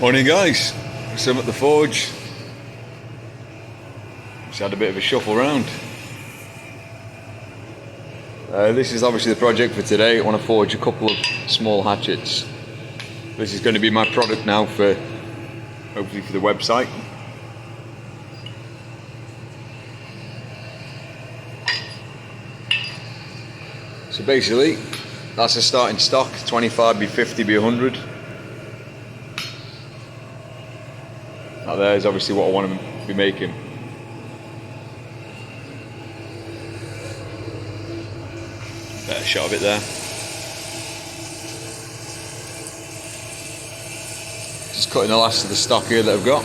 Morning guys, so I'm at the forge. Just had a bit of a shuffle round. This is obviously the project for today. I want to forge a couple of small hatchets. This is going to be my product now for, hopefully for the website. So basically, that's a starting stock, 25 by 50 by 100. That there is obviously what I want to be making. Better shot of it there. Just cutting the last of the stock here that I've got.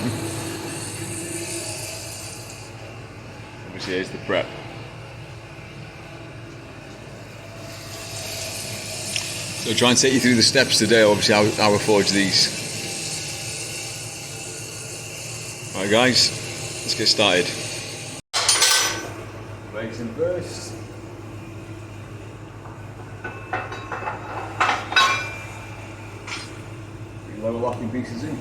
Obviously here's the prep. So I'll try and take you through the steps today, obviously how I forge these. Alright guys, let's get started. Raising first. Lower locking pieces in.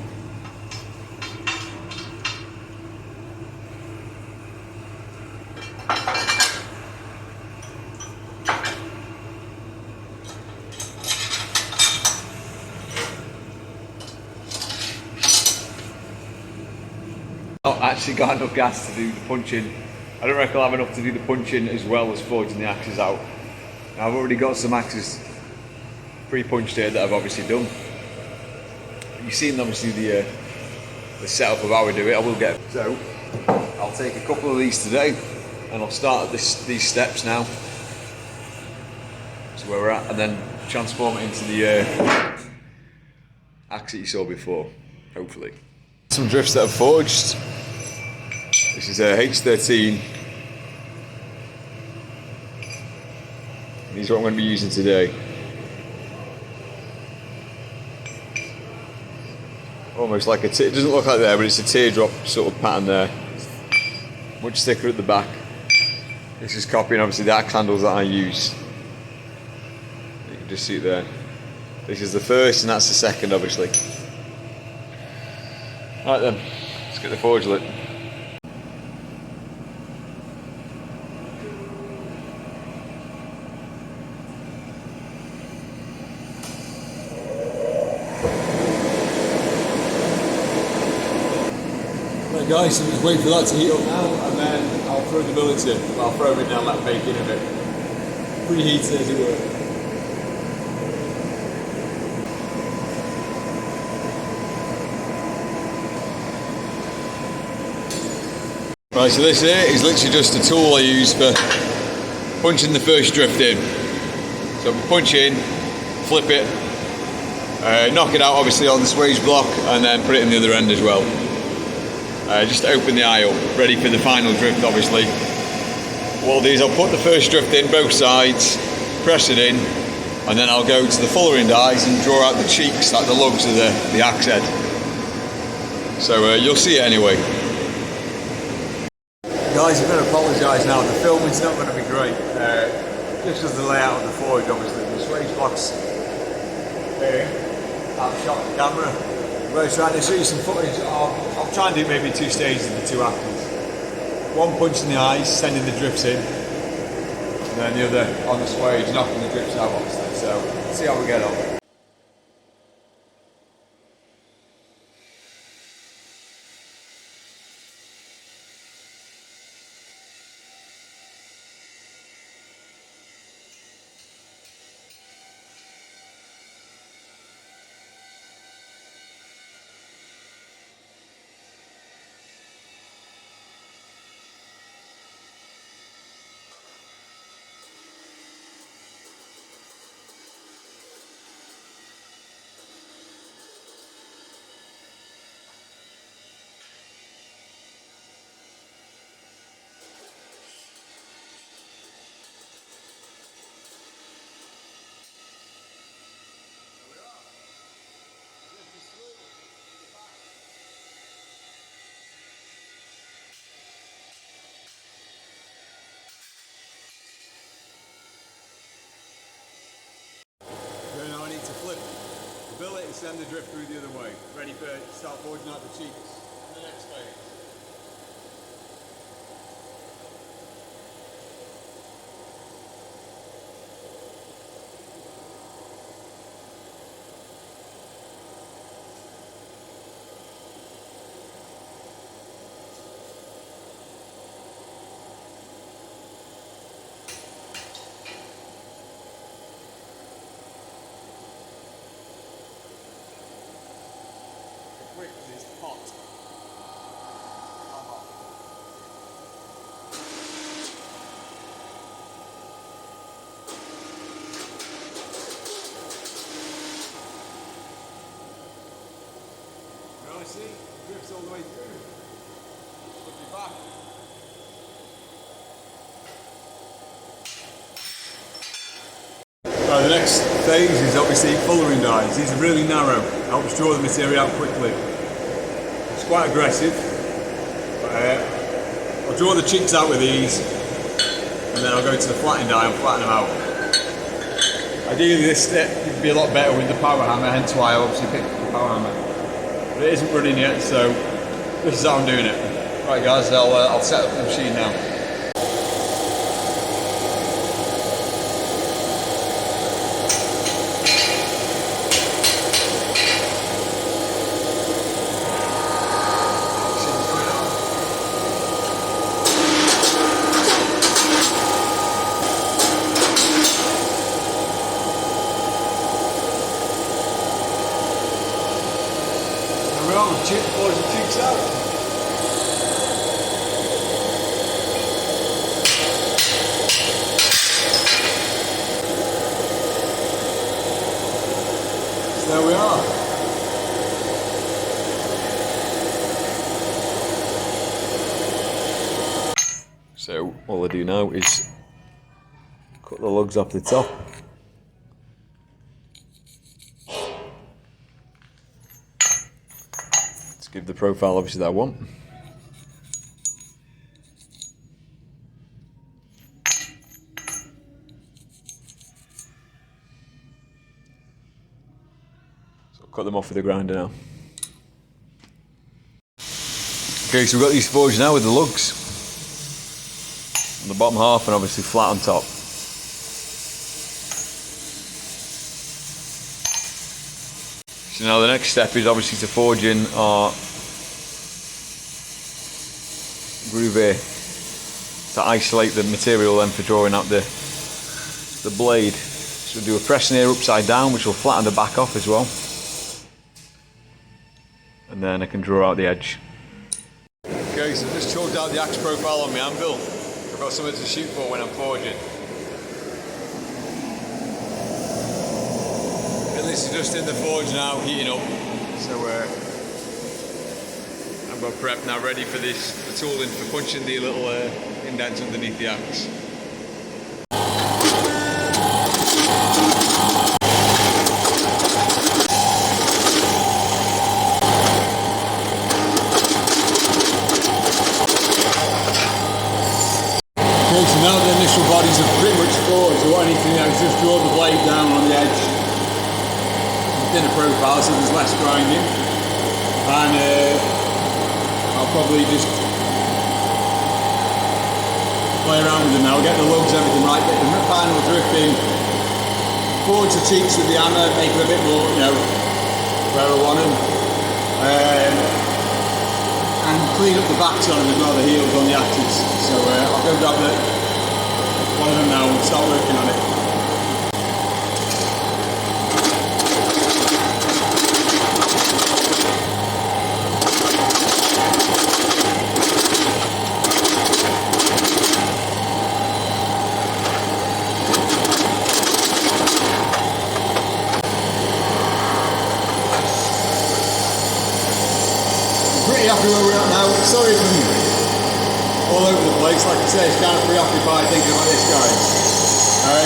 I've actually got enough gas to do the punching. I don't reckon I'll have enough to do the punching as well as forging the axes out. Now, I've already got some axes pre-punched here that I've obviously done. You've seen obviously the setup of how we do it. I will get it. So I'll take a couple of these today and I'll start at these steps now. So where we're at, and then transform it into the axe that you saw before, hopefully. Some drifts that I've forged. This is a H13. These are what I'm going to be using today. Almost like it doesn't look like there, but it's a teardrop sort of pattern there. Much thicker at the back. This is copying obviously the axe handles that I use. You can just see it there. This is the first and that's the second obviously. Right then, let's get the forge lit. Guys, so just wait for that to heat up now and then I'll throw the billets in. I'll throw them in now, let them bake in a bit. Preheat it as it were. Right, so this here is literally just a tool I use for punching the first drift in. So punch in, flip it, knock it out obviously on the swage block and then put it in the other end as well. Just to open the eye up, ready for the final drift obviously. What I'll do is I'll put the first drift in both sides, press it in, and then I'll go to the fuller end eyes and draw out the cheeks, like the lugs of the axe head. So you'll see it anyway. Guys, I'm going to apologise now, the filming's not going to be great. Just as the layout of the forge obviously, the swage blocks here, I've shot the camera. I'm trying to show you some footage. I'll try and do maybe 2 stages of the 2 axes. One punch in the eyes, sending the drifts in, and then the other on the swage, knocking the drifts out obviously. So, let's see how we get on. and send the drift through the other way. Ready for start forging out the cheeks in the next phase. Quick because it's hot. Well, I see, it drifts all the way through. Look me back. Right, the next phase is obviously fullering dies. These are really narrow, helps draw the material out quickly. It's quite aggressive. I'll draw the cheeks out with these and then I'll go into the flattening die and flatten them out. Ideally this step would be a lot better with the power hammer, hence why I obviously picked up the power hammer. But it isn't running yet, so this is how I'm doing it. Right guys, I'll set up the machine now. Forge the cheeks out. So there we are. So all I do now is cut the lugs off the top. Give the profile obviously that I want. So I'll cut them off with the grinder now. Okay, so we've got these forged now with the lugs on the bottom half and obviously flat on top. So now the next step is obviously to forge in our groove here to isolate the material then for drawing out the blade. So we'll do a pressing here upside down which will flatten the back off as well. And then I can draw out the edge. Okay, so I've just chalked out the axe profile on my anvil. I've got something to shoot for when I'm forging. This is just in the forge now, heating up. So I've got prep now ready for this, the tooling for punching the little indents underneath the axe. Okay, so now the initial bodies are pretty much forged, so what I need to do now is just draw the blade down on the edge. Thinner profile so there's less grinding, and I'll probably just play around with them now, get the lugs, everything right, get the final drifting, forge the cheeks with the hammer, make them a bit more, you know, where I want them, and clean up the backs on them as well, the heels on the axes. So I'll go grab one of them now and start working on it. Happy where we're at now. Sorry if I'm all over the place. Like I say, it's kind of preoccupied thinking about this, guys.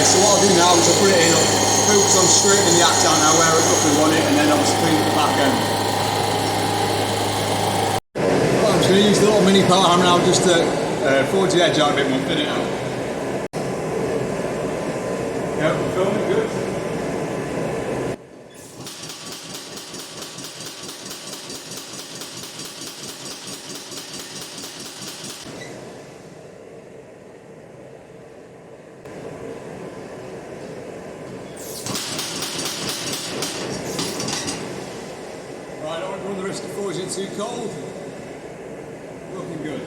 So what I'll do now is I'll put it in, I'll focus on straightening the axe out now where I roughly want it, and then obviously clean up the back end. Well, I'm just going to use the little mini power hammer now just to forge the edge out a bit more, thin it out. Yeah, we're filming good. Run the risk of forging it too cold. Looking good.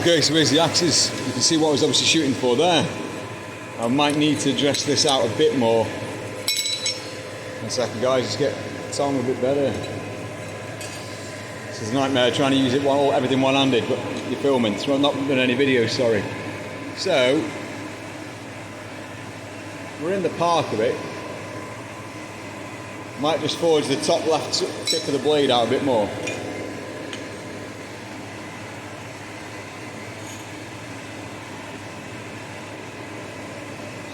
Okay, so here's the axes. You can see what I was obviously shooting for there. I might need to dress this out a bit more. One second guys, just get the tongue a bit better. This is a nightmare trying to use it everything one-handed, but you're filming, so I've not done any videos, sorry. So, we're in the park of it. Might just forge the top left tip of the blade out a bit more.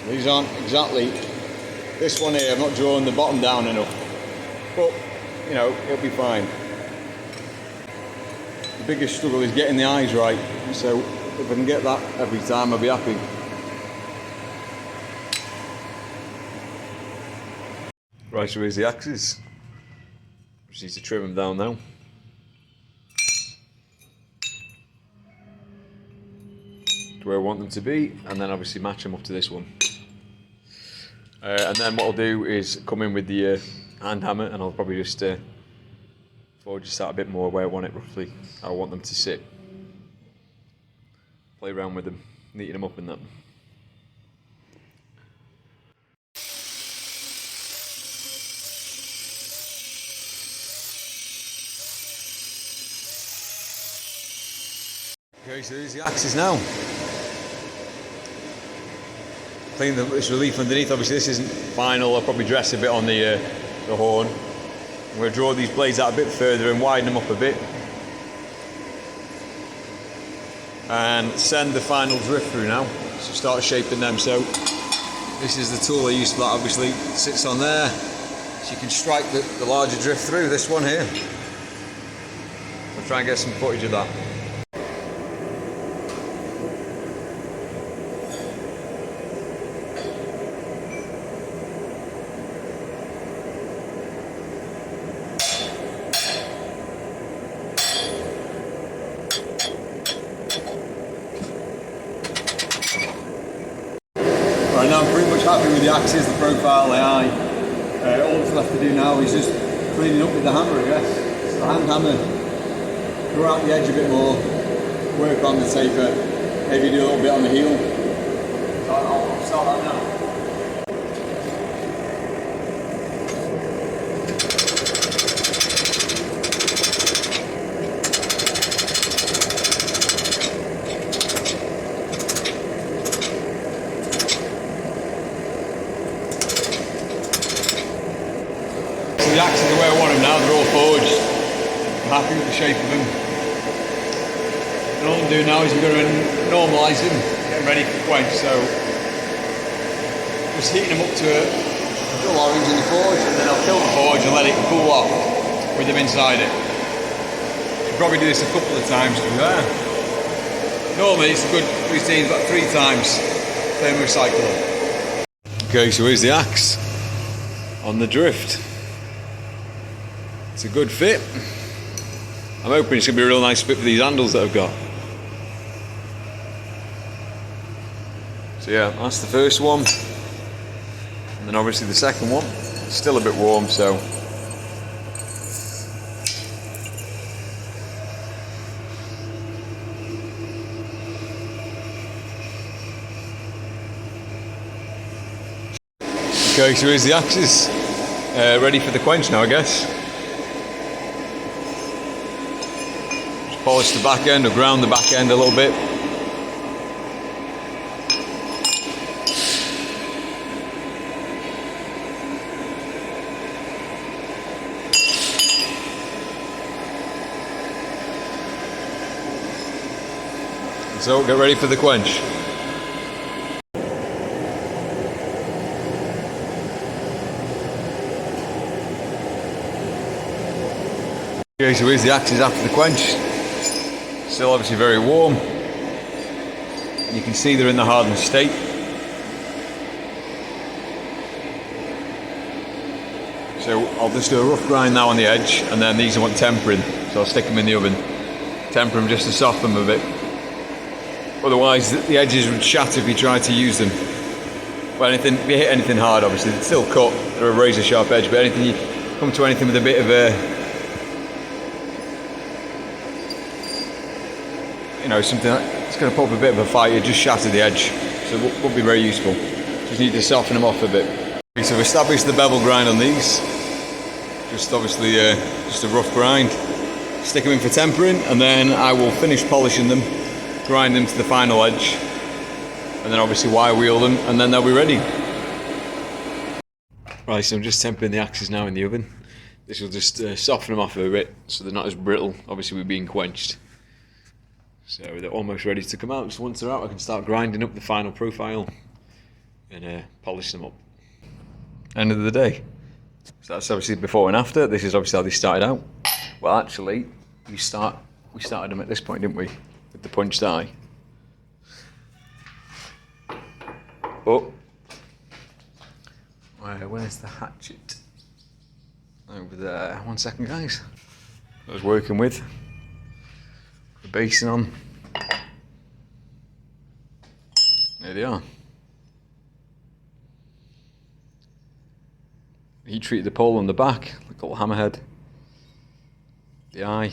These aren't exactly, this one here, I've not drawn the bottom down enough, but you know, it'll be fine. The biggest struggle is getting the eyes right, so if I can get that every time I'll be happy. Right, so here's the axes. Just need to trim them down now. To where I want them to be, and then obviously match them up to this one. And then what I'll do is come in with the hand hammer, and I'll probably just forge this out a bit more where I want it roughly, how I want them to sit. Play around with them, neaten them up and that. Okay, so there's the axes now. Clean this relief underneath. Obviously this isn't final, I'll probably dress a bit on the horn. I'm going to draw these blades out a bit further and widen them up a bit. And send the final drift through now. So start shaping them. So this is the tool I use for that, obviously. It sits on there. So you can strike the larger drift through, this one here. I'll try and get some footage of that. Right, now I'm pretty much happy with the axes, the profile, the eye. All that's left to do now is just cleaning up with the hammer, I guess. So the hand hammer, draw out the edge a bit more, work on the taper, maybe do a little bit on the heel. So I'll start that now. The axes are where I want them now, they're all forged. I'm happy with the shape of them. And all I'm doing now is we're going to normalise them, getting ready for quench, so just heating them up to a dull orange in the forge, and then I'll kill the forge and let it cool off with them inside it. Should probably do this a couple of times to be there. Normally it's a good routine, about 3 times, then recycle them. Okay, so here's the axe on the drift. It's a good fit. I'm hoping it's going to be a real nice fit for these handles that I've got. So yeah, that's the first one. And then obviously the second one. It's still a bit warm, so. Okay, so here's the axes. Ready for the quench now, I guess. Polish the back end or ground the back end a little bit. So get ready for the quench. Okay, so here's the axes after the quench. Still obviously very warm. You can see they're in the hardened state. So I'll just do a rough grind now on the edge, and then these I want tempering, so I'll stick them in the oven. Temper them just to soften them a bit. Otherwise the edges would shatter if you try to use them. Well, if you hit anything hard, obviously, it's still cut, they're a razor sharp edge, but anything you come to anything with a bit of a, you know, something that's going to put up a bit of a fight, you just shatter the edge. So it won't be very useful. Just need to soften them off a bit. So we've established the bevel grind on these. Just obviously just a rough grind. Stick them in for tempering, and then I will finish polishing them, grind them to the final edge, and then obviously wire wheel them, and then they'll be ready. Right, so I'm just tempering the axes now in the oven. This will just soften them off a bit, so they're not as brittle, obviously with being quenched. So they're almost ready to come out. So once they're out, I can start grinding up the final profile and polish them up. End of the day. So that's obviously before and after. This is obviously how they started out. Well, actually, we started them at this point, didn't we? With the punched eye. Oh, where's the hatchet? Over there. 1 second, guys. I was working with the basin on. There they are. Heat treated the pole on the back, like a little hammerhead. The eye.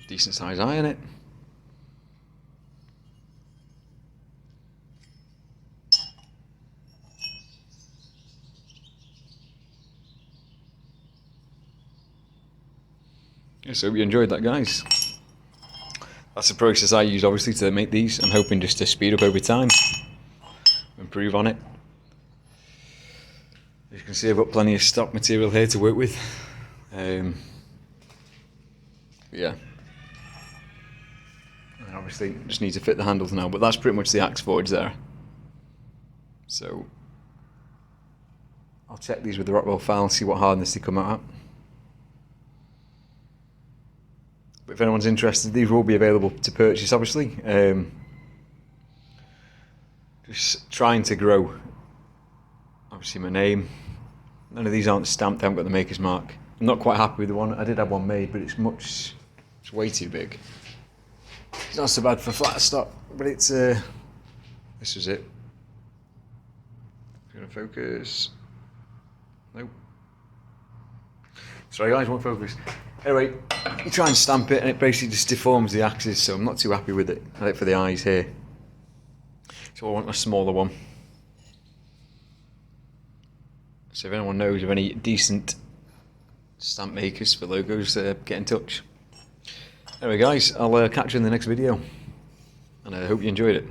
Decent size eye in it. Yeah, so hope you enjoyed that, guys. That's the process I use obviously to make these. I'm hoping just to speed up over time, improve on it. As you can see, I've got plenty of stock material here to work with. Yeah. And obviously just need to fit the handles now, but that's pretty much the axe forge there. So I'll check these with the Rockwell file and see what hardness they come out at. But if anyone's interested, these will be available to purchase, obviously. Just trying to grow, obviously, my name. None of these aren't stamped, I haven't got the maker's mark. I'm not quite happy with the one. I did have one made, but it's way too big. It's not so bad for flat stock, but it's, this was it. Gonna focus. Nope. Sorry guys, won't focus. Anyway, you try and stamp it and it basically just deforms the axes, so I'm not too happy with it. I like for the eyes here. So I want a smaller one. So if anyone knows of any decent stamp makers for logos, get in touch. Anyway guys, I'll catch you in the next video, and I hope you enjoyed it.